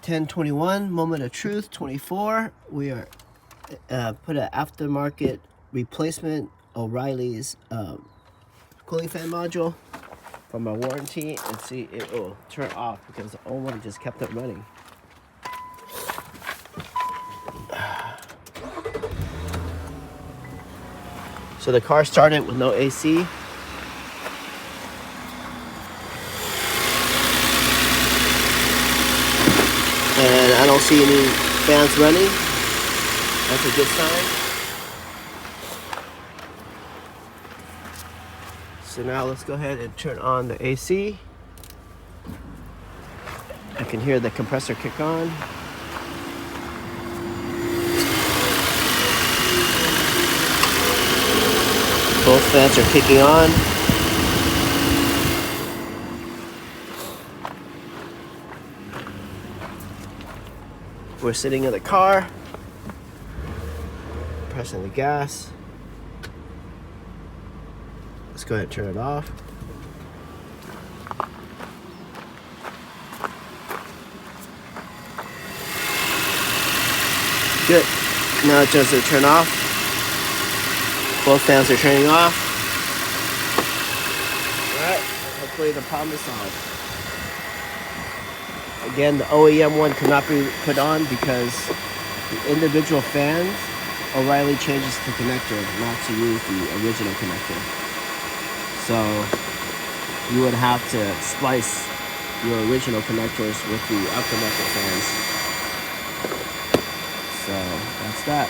10/21, moment of truth, 24. We are put an aftermarket replacement Oreilly's cooling fan module from our warranty, and see it will turn off because the old one just kept it running. So the car started with no AC. And I don't see any fans running. That's a good sign. So now let's go ahead and turn on the AC. I can hear the compressor kick on. Both fans are kicking on. We're sitting in the car, pressing the gas. Let's go ahead and turn it off. Good. Now it doesn't turn off. Both fans are turning off. Alright, hopefully the problem is solved. Again, the OEM one could not be put on because the individual fans, Oreilly changes the connector not to use the original connector. So you would have to splice your original connectors with the aftermarket fans. So that's that.